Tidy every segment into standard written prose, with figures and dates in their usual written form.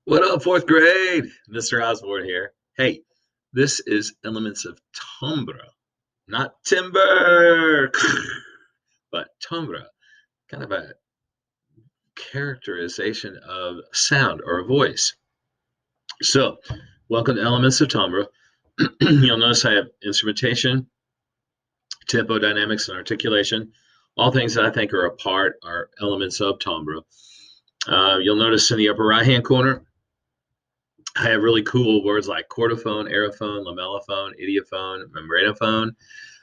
What up, fourth grade? Mr. Osborne here. Hey, this is Elements of Timbre, not timber, but timbre, kind of a characterization of sound or a voice. So, welcome to Elements of Timbre. You'll notice I have instrumentation, tempo, dynamics, and articulation. All things that I think are elements of timbre. You'll notice in the upper right-hand corner, I have really cool words like chordophone, aerophone, lamellophone, idiophone, membranophone.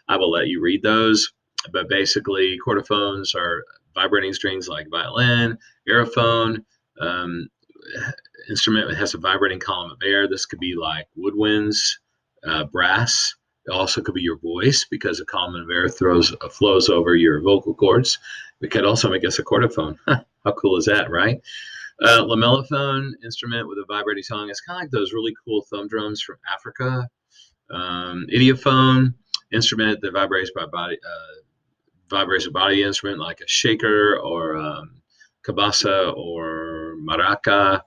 I will let you read those, but basically, chordophones are vibrating strings like violin, aerophone, um, instrument that has a vibrating column of air. This could be like woodwinds, brass. It also could be your voice because a column of air flows over your vocal cords. It could also make us a chordophone. How cool is that, right? Lamellophone instrument with a vibrating tongue. It's kind of like those really cool thumb drums from Africa. Idiophone instrument that vibrates a body instrument like a shaker or cabasa or maraca.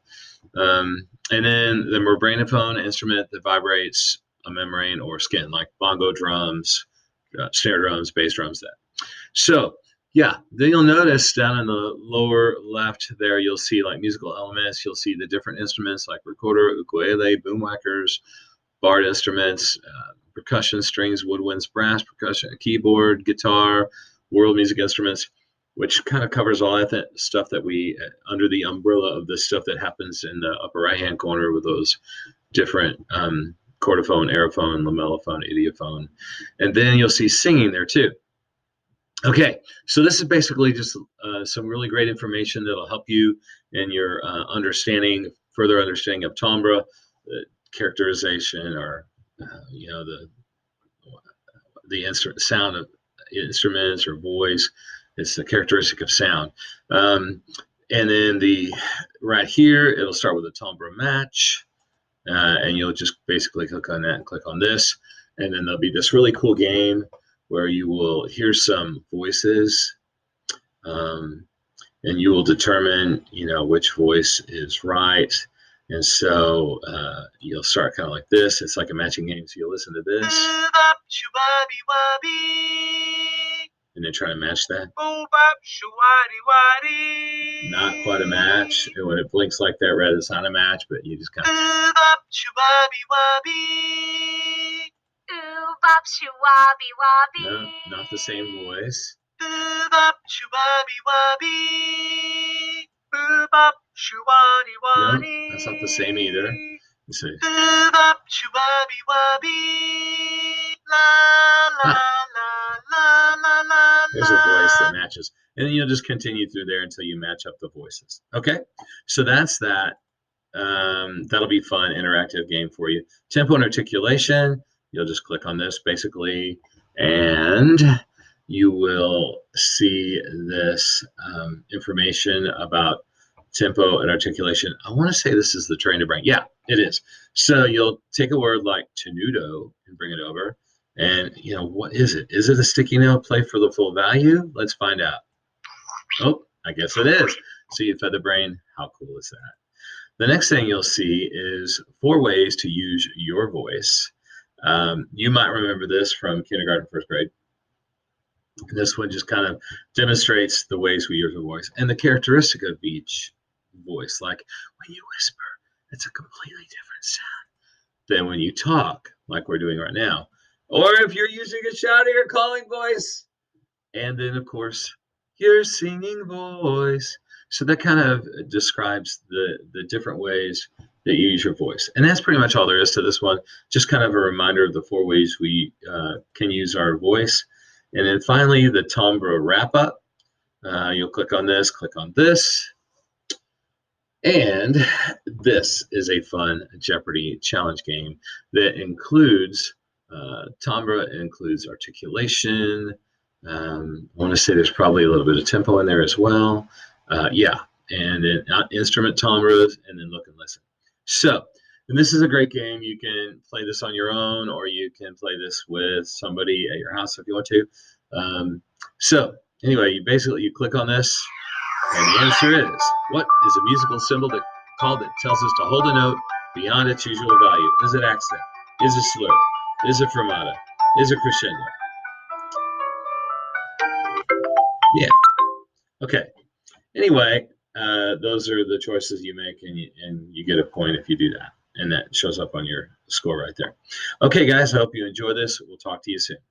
And then the membranophone instrument that vibrates a membrane or skin like bongo drums, snare drums, bass drums. So yeah, then you'll notice down in the lower left there, you'll see like musical elements. You'll see the different instruments like recorder, ukulele, boomwhackers, barred instruments, percussion, strings, woodwinds, brass, percussion, keyboard, guitar, world music instruments, which kind of covers all that stuff that we, under the umbrella of the stuff that happens in the upper right-hand corner with those different chordophone, aerophone, lamellophone, idiophone. And then you'll see singing there too. Okay, so this is basically just some really great information that'll help you in your further understanding of timbre, the characterization, or the sound of instruments or voice. It's the characteristic of sound. And then right here, it'll start with a timbre match, and you'll just basically click on that and click on this, and then there'll be this really cool game where you will hear some voices, and you will determine, which voice is right. And so you'll start kind of like this. It's like a matching game. So you'll listen to this. And then try to match that. Not quite a match. And when it blinks like that, red, it's not a match, but you just kind of. No, not the same voice. No, that's not the same either. Let's see. There's a voice that matches. And then you'll just continue through there until you match up the voices. Okay? So that's that. That'll be fun, interactive game for you. Tempo and articulation. You'll just click on this basically, and you will see this information about tempo and articulation. I want to say this is the train to brain. Yeah, it is. So you'll take a word like tenuto and bring it over. And, what is it? Is it a sticky note play for the full value? Let's find out. Oh, I guess it is. So you fed the brain. How cool is that? The next thing you'll see is 4 ways to use your voice. You might remember this from kindergarten, first grade. And this one just kind of demonstrates the ways we use our voice and the characteristic of each voice. Like when you whisper, it's a completely different sound than when you talk, like we're doing right now. Or if you're using a shouting or calling voice. And then, of course, your singing voice. So that kind of describes the different ways that you use your voice. And that's pretty much all there is to this one. Just kind of a reminder of the 4 ways we can use our voice. And then finally, the timbre wrap up. You'll click on this, and this is a fun Jeopardy challenge game that includes timbre, includes articulation. I want to say there's probably a little bit of tempo in there as well. Yeah, and then instrument timbres, and then look and listen. So, and this is a great game. You can play this on your own, or you can play this with somebody at your house if you want to. So, anyway, you click on this, and the answer is, what is a musical symbol that called that tells us to hold a note beyond its usual value. Is it accent? Is it slur? Is it fermata? Is it crescendo? Yeah. Okay. Anyway, those are the choices you make, and you get a point if you do that. And that shows up on your score right there. Okay, guys, I hope you enjoy this. We'll talk to you soon.